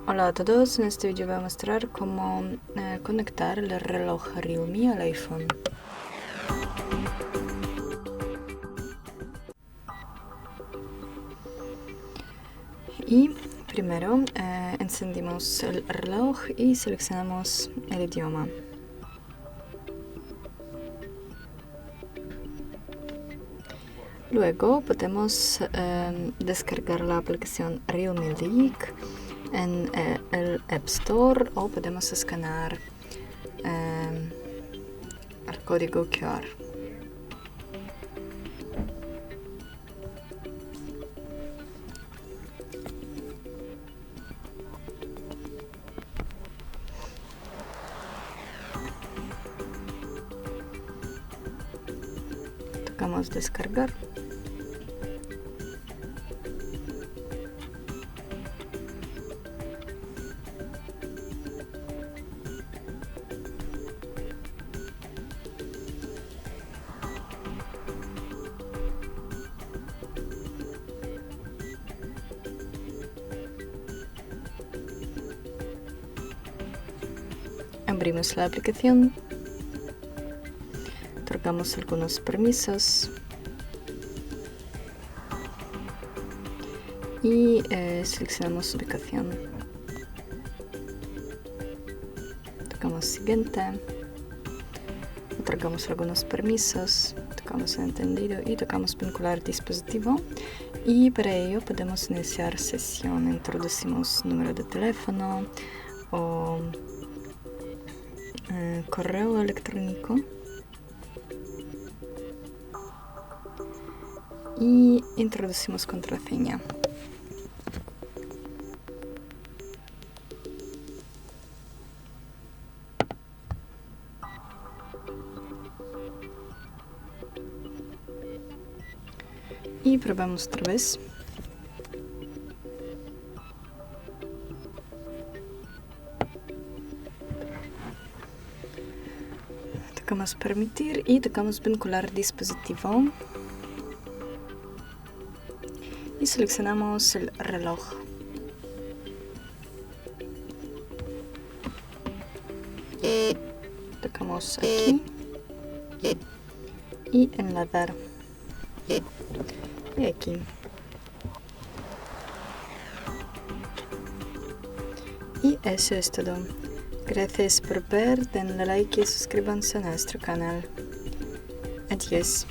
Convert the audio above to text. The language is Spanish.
Hola a todos, en este vídeo voy a mostrar cómo conectar el reloj Realme al iPhone. Y primero encendimos el reloj y seleccionamos el idioma. Luego podemos descargar la aplicación Realme Link en el App Store o podemos escanear el código QR. Tocamos descargar. Abrimos la aplicación, otorgamos algunos permisos y seleccionamos ubicación. Tocamos siguiente, otorgamos algunos permisos, tocamos en entendido y tocamos vincular dispositivo. Y para ello podemos iniciar sesión. Introducimos número de teléfono o correo electrónico y introducimos contraseña. Y probamos otra vez. Tocamos permitir y tocamos vincular dispositivo. Y seleccionamos el reloj. Tocamos aquí y enlazar. Y aquí. Y eso es todo. Gracias por ver, denle like y suscríbanse a nuestro canal. Adiós.